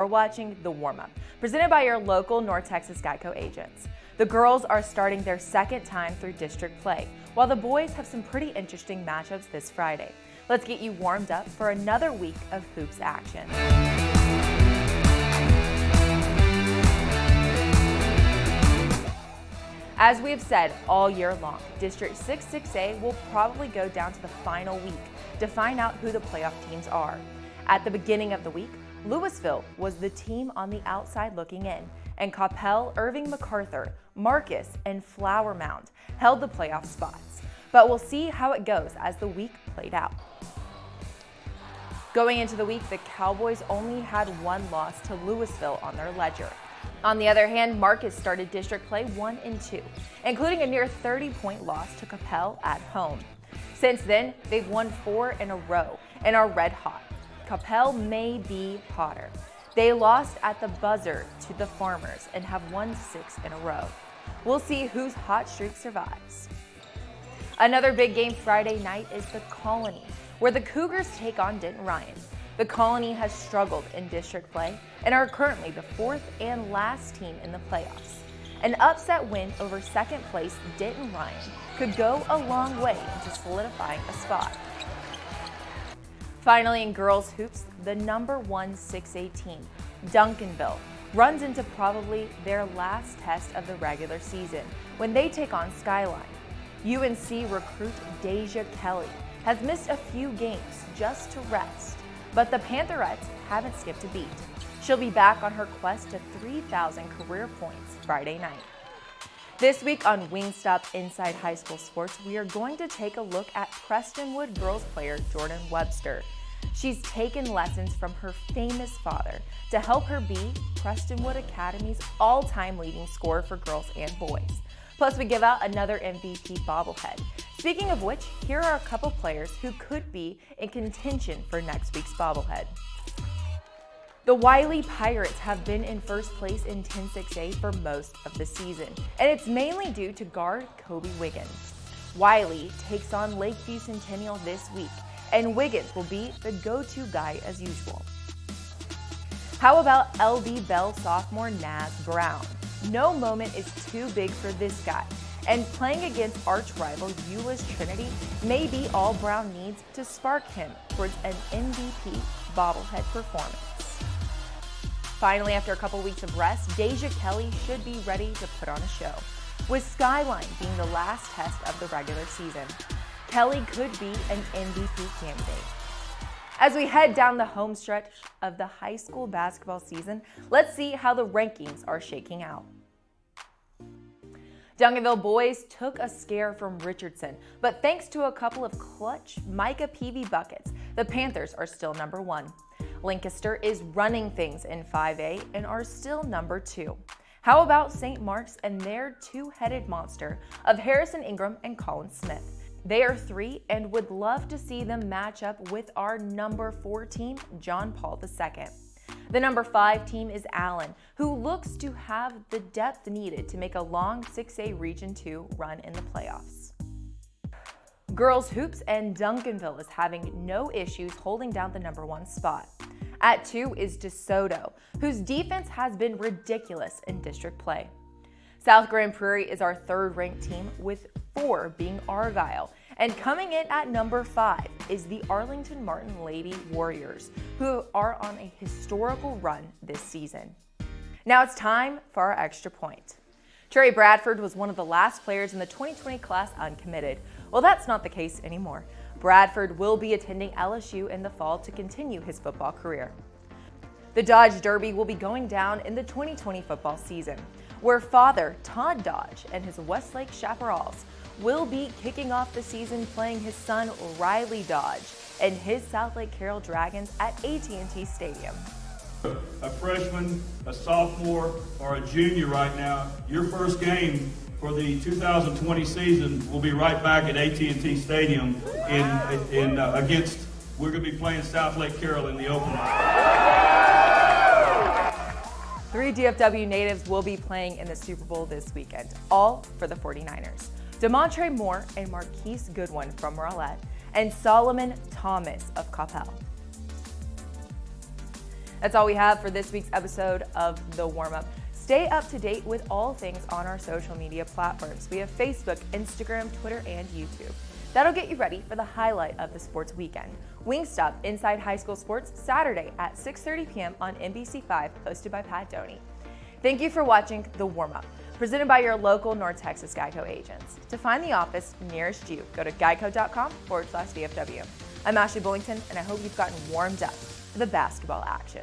We're watching the warm-up, presented by your local North Texas GEICO agents. The girls are starting their second time through district play, while the boys have some pretty interesting matchups this Friday. Let's get you warmed up for another week of hoops action. As we have said all year long, District 6-6A will probably go down to the final week to find out who the playoff teams are. At the beginning of the week, Louisville was the team on the outside looking in, and Coppell, Irving MacArthur, Marcus, and Flower Mound held the playoff spots. But we'll see how it goes as the week played out. Going into the week, the Cowboys only had one loss to Louisville on their ledger. On the other hand, Marcus started district play 1-2, including a near 30-point loss to Coppell at home. Since then, they've won 4 in a row and are red hot. Coppell may be hotter. They lost at the buzzer to the Farmers and have won 6 in a row. We'll see whose hot streak survives. Another big game Friday night is the Colony, where the Cougars take on Denton Ryan. The Colony has struggled in district play and are currently the 4th and last team in the playoffs. An upset win over second place Denton Ryan could go a long way into solidifying a spot. Finally, in girls hoops, the #1 6A team, Duncanville, runs into probably their last test of the regular season when they take on Skyline. UNC recruit Deja Kelly has missed a few games just to rest, but the Pantherettes haven't skipped a beat. She'll be back on her quest to 3,000 career points Friday night. This week on Wingstop Inside High School Sports, we are going to take a look at Prestonwood girls player Jordan Webster. She's taken lessons from her famous father to help her be Prestonwood Academy's all-time leading scorer for girls and boys. Plus, we give out another MVP bobblehead. Speaking of which, here are a couple players who could be in contention for next week's bobblehead. The Wiley Pirates have been in first place in 10-6A for most of the season, and it's mainly due to guard Kobe Wiggins. Wiley takes on Lakeview Centennial this week, and Wiggins will be the go-to guy as usual. How about LD Bell sophomore Naz Brown? No moment is too big for this guy, and playing against arch rival Euless Trinity may be all Brown needs to spark him towards an MVP bobblehead performance. Finally, after a couple weeks of rest, Deja Kelly should be ready to put on a show, with Skyline being the last test of the regular season. Kelly could be an MVP candidate. As we head down the home stretch of the high school basketball season, let's see how the rankings are shaking out. Duncanville boys took a scare from Richardson, but thanks to a couple of clutch Micah Peavy buckets, the Panthers are still #1. Lancaster is running things in 5A and are still #2. How about St. Mark's and their two-headed monster of Harrison Ingram and Colin Smith? They are 3 and would love to see them match up with our #4 team, John Paul II. The #5 team is Allen, who looks to have the depth needed to make a long 6A Region 2 run in the playoffs. Girls hoops, and Duncanville is having no issues holding down the #1 spot. At 2 is DeSoto, whose defense has been ridiculous in district play. South Grand Prairie is our 3rd-ranked team, with 4 being Argyle, and coming in at #5 is the Arlington Martin Lady Warriors, who are on a historical run this season. Now it's time for our extra point. Trey Bradford was one of the last players in the 2020 class uncommitted. Well, that's not the case anymore. Bradford will be attending LSU in the fall to continue his football career. The Dodge Derby will be going down in the 2020 football season, where father Todd Dodge and his Westlake Chaparrals will be kicking off the season playing his son Riley Dodge and his Southlake Carroll Dragons at AT&T Stadium. A freshman, a sophomore, or a junior right now, your first game for the 2020 season will be right back at AT&T Stadium against, we're going to be playing Southlake Carroll in the opener. 3 DFW natives will be playing in the Super Bowl this weekend, all for the 49ers. DeMontre Moore and Marquise Goodwin from Rowlett, and Solomon Thomas of Coppell. That's all we have for this week's episode of The Warmup. Stay up to date with all things on our social media platforms. We have Facebook, Instagram, Twitter, and YouTube. That'll get you ready for the highlight of the sports weekend. Wingstop Inside High School Sports, Saturday at 6:30 p.m. on NBC5, hosted by Pat Doney. Thank you for watching The Warmup, presented by your local North Texas GEICO agents. To find the office nearest you, go to geico.com/DFW. I'm Ashley Bullington, and I hope you've gotten warmed up for the basketball action.